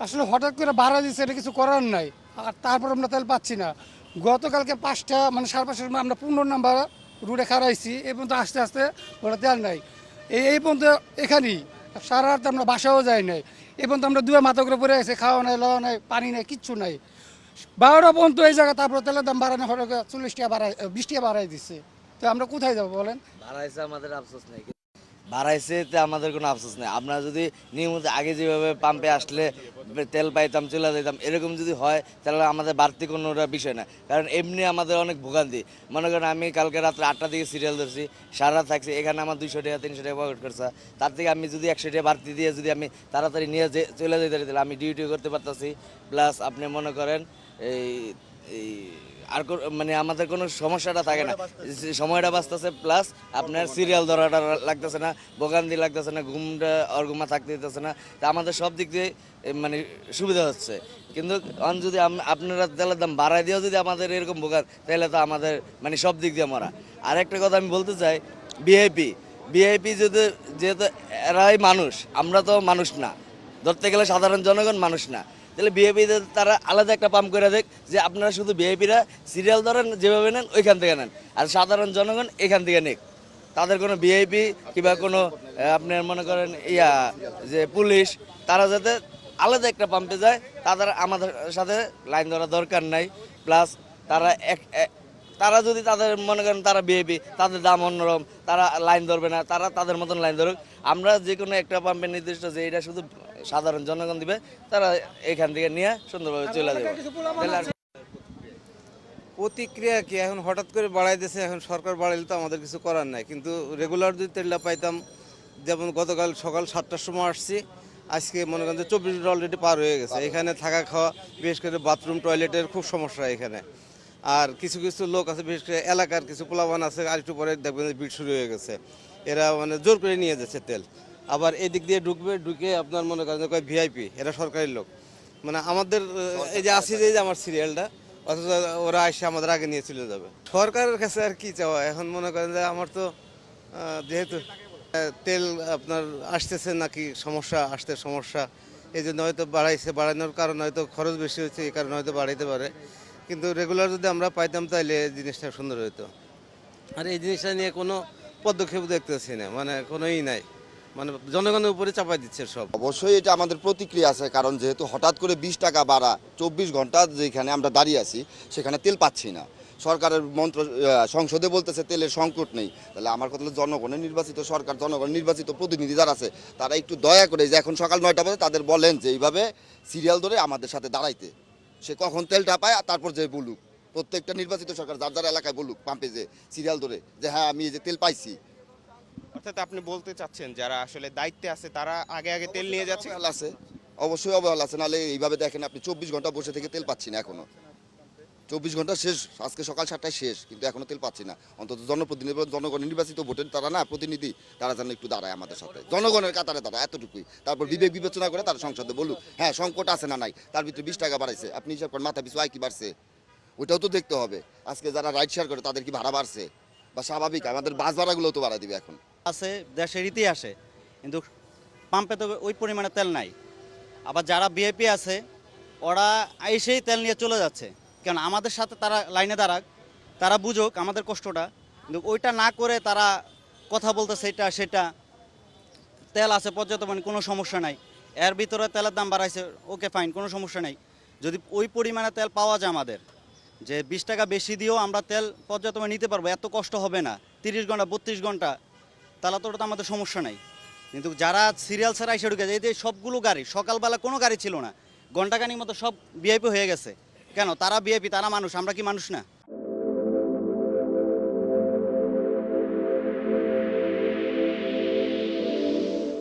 আসলে হঠাৎ করে বাড়া দিচ্ছে, এটা কিছু করার নাই। আর তারপর আমরা তেল পাচ্ছি না। গতকালকে 5টা মানে 5:30টার সময় আমরা 15 নাম্বার রুটে খারাইছি, এই পর্যন্ত আস্তে আস্তে ওরা তেল নাই। এই পর্যন্ত এখানেই সারা রাত আমরা বাসাও যাই নাই। এই পর্যন্ত আমরা দুয়ে মাথা করে পড়ে গেছে, খাওয়া নাই, লওয়া নাই, পানি নাই, কিচ্ছু নাই। 12টা পর্যন্ত এই জায়গা, তারপর তেলের দাম বাড়ানো হঠাৎ 40 টাকা বাড়াই, 20 টাকা বাড়াই দিচ্ছে। তো আমরা কোথায় যাবো বলেন? বাড়াইছে আমাদের আফসোস নেই, বাড়াইছে এতে আমাদের কোনো আফসোস নেই। আমরা যদি নিয়মিত আগে যেভাবে পাম্পে আসলে তেল পাইতাম, চলে যেতাম, এরকম যদি হয় তাহলে আমাদের বাড়তি কোনো বিষয় না। কারণ এমনি আমাদের অনেক ভোগান্তি। মনে করেন আমি কালকে রাত্রে 8টার দিকে সিরিয়াল ধরছি, সারা রাত থাকছি, এখানে আমার 200 টাকা 300 টাকা পকেট খরচা। তার থেকে আমি যদি 100 টাকা বাড়তি দিয়ে যদি আমি তাড়াতাড়ি নিয়ে চলে যেতে পারি, তাহলে আমি ডিউটি করতে পারতাছি। প্লাস আপনি মনে করেন এই এই আর মানে আমাদের কোনো সমস্যাটা থাকে না, সময়টা বাঁচতেছে। প্লাস আপনার সিরিয়াল ধরাটা লাগতেছে না, ভোগান্তি লাগতেছে না, ঘুমটা অর্ঘুমা থাকতে দিতেছে না। তা আমাদের সব দিক দিয়ে মানে সুবিধা হচ্ছে। কিন্তু যদি আপনারা তেলের দাম বাড়ায় দিয়েও যদি আমাদের এরকম ভোগান, তাহলে তো আমাদের মানে সব দিক দিয়ে মরা। আর একটা কথা আমি বলতে চাই, ভিআইপি যদি, যেহেতু এরাই মানুষ, আমরা তো মানুষ না, ধরতে গেলে সাধারণ জনগণ মানুষ না, তাহলে ভিআইপিদের তারা আলাদা একটা পাম্প করে দেখ যে আপনারা শুধু ভিআইপিরা সিরিয়াল ধরেন, যেভাবে নেন ওইখান থেকে নেন, আর সাধারণ জনগণ এখান থেকে নেক। তাদের কোনো ভিআইপি কিংবা কোনো আপনার মনে করেন যে পুলিশ, তারা যাতে আলাদা একটা পাম্পে যায়, তাদের আমাদের সাথে লাইন ধরা দরকার নাই। প্লাস তারা তারা যদি তাদের মনে করেন তারা ভিআইপি, তাদের দাম অন্যরকম, তারা লাইন ধরবে না, তারা তাদের মতন লাইন ধরুক। আমরা যে কোনো একটা পাম্পের নির্দিষ্ট যে এটা শুধু সাধারণ জনগণ দিবে, তারা এখান থেকে নিয়ে সুন্দরভাবে চলে যাবে। প্রতিক্রিয়া কি, এখন হঠাৎ করে বাড়াই দিয়েছে, এখন সরকার বাড়াইলে তো আমাদের কিছু করার নাই। কিন্তু রেগুলার যদি তেলটা পাইতাম, যেমন গতকাল সকাল 7টার সময় আসছি, আজকে মনে করেন যে 24 ঘন্টা অলরেডি পার হয়ে গেছে। এখানে থাকা খাওয়া, বিশেষ করে বাথরুম টয়লেটের খুব সমস্যা এখানে। আর কিছু কিছু লোক আছে, বিশেষ করে এলাকার কিছু পোলাবান আছে, আর একটু পরে দেখবেন যে ভিড় শুরু হয়ে গেছে। এরা মানে জোর করে নিয়ে যাচ্ছে তেল। আবার এদিক দিয়ে ঢুকে আপনার মনে করেন যে ভিআইপি, এরা সরকারি লোক। মানে আমাদের এই যে আসি, যে আমার সিরিয়ালটা, অথচ ওরা এসে আমাদের আগে নিয়ে চলে যাবে। সরকারের কাছে আর কি চাওয়া, এখন মনে করেন যে আমার তো যেহেতু তেল আপনার আসতেছে নাকি সমস্যা, এই জন্য হয়তো বাড়াইছে। বাড়ানোর কারণ হয়তো খরচ বেশি হচ্ছে, এই কারণে হয়তো বাড়াইতে পারে। কিন্তু রেগুলার যদি আমরা পাইতাম তাহলে জিনিসটা সুন্দর হতো। আর এই জিনিসটা নিয়ে কোনো পদক্ষেপ দেখতেছি না, মানে কোনোই নাই, মানে জনগণের উপরে চাপাই দিচ্ছে সব। অবশ্যই এটা আমাদের প্রতিক্রিয়া আছে, কারণ যেহেতু হঠাৎ করে 20 টাকা বাড়া, 24 ঘন্টা যেখানে আমরা দাঁড়িয়ে আছি সেখানে তেল পাচ্ছি না। সরকারের সংসদে বলতেছে তেলের সংকট নেই। তাহলে আমার কথা হলো, জনগণের নির্বাচিত সরকার, জনগণের নির্বাচিত প্রতিনিধি যারা আছে, তারা একটু দয়া করে, যে এখন সকাল 9টা বাজে, তাদের বলেন যে এইভাবে সিরিয়াল ধরে আমাদের সাথে দাঁড়াইতে, সে কখন তেলটা পায় তারপর যে বলুক। প্রত্যেকটা নির্বাচিত সরকার যার যার এলাকায় বলুক, পাম্পে যে সিরিয়াল ধরে, যে হ্যাঁ আমি এই যে তেল পাইছি। অর্থাৎ আপনি বলতে চাচ্ছেন যারা আসলে দায়িত্বে আছে তারা আগে আগে তেল নিয়ে যাচ্ছে। অবহেলা আছে, অবশ্যই অবহেলা আছে। নাহলে এইভাবে দেখেন আপনি 24 ঘন্টা বসে থেকে তেল পাচ্ছি না এখনো। 24 ঘন্টা শেষ, আজকে সকাল 7টায় শেষ, কিন্তু এখনো তেল পাচ্ছি না। অন্তত জনপ্রতিনিধি, জনগণ নির্বাচিত ভোটের তারা না প্রতিনিধি, তারা যেন একটু দাঁড়ায় আমাদের সাথে, জনগণের কাতারে দাঁড়ায়, এতটুকুই। তারপর বিবেক বিবেচনা করে তারা সংসদে বলুক, হ্যাঁ সংকট আছে না নাই, তার ভিতরে 20 টাকা বাড়াইছে, আপনি হিসাব করেন মাথা পিছু আয় কি বাড়ছে, ওইটাও তো দেখতে হবে। আজকে যারা রাইড শেয়ার করে তাদের কি ভাড়া বাড়ছে, বা স্বাভাবিক আমাদের বাস ভাড়াগুলো তো বাড়াই দিবে এখন। আছে দেশের ইতিহাসে, কিন্তু পাম্পে তো ওই পরিমাণে তেল নাই। আবার যারা ভিআইপি আছে ওরা এসেই তেল নিয়ে চলে যাচ্ছে, কারণ আমাদের সাথে তারা লাইনে দাঁড়াক, তারা বুঝুক আমাদের কষ্টটা, কিন্তু ওইটা না করে তারা কথা বলতেছে এটা সেটা। তেল আছে পর্যাপ্ত মানে কোনো সমস্যা নাই, এর ভিতরে তেলের দাম বাড়াইছে, ওকে ফাইন, কোনো সমস্যা নাই। যদি ওই পরিমাণে তেল পাওয়া যায় আমাদের, যে 20 টাকা বেশি দিয়েও আমরা তেল পর্যাপ্ত নিতে পারবো, এত কষ্ট হবে না, 30 ঘন্টা 32 ঘন্টা, তাহলে তো ওটা আমাদের সমস্যা নাই। কিন্তু যারা সিরিয়াল ছাড়া এসে ঢুকে যায়, এই যে সবগুলো গাড়ি, সকালবেলা কোনো গাড়ি ছিল না, ঘন্টাখানির মতো সব ভিআইপি হয়ে গেছে। কেন? তারা ভিআইপি, তারা মানুষ, আমরা কি মানুষ না?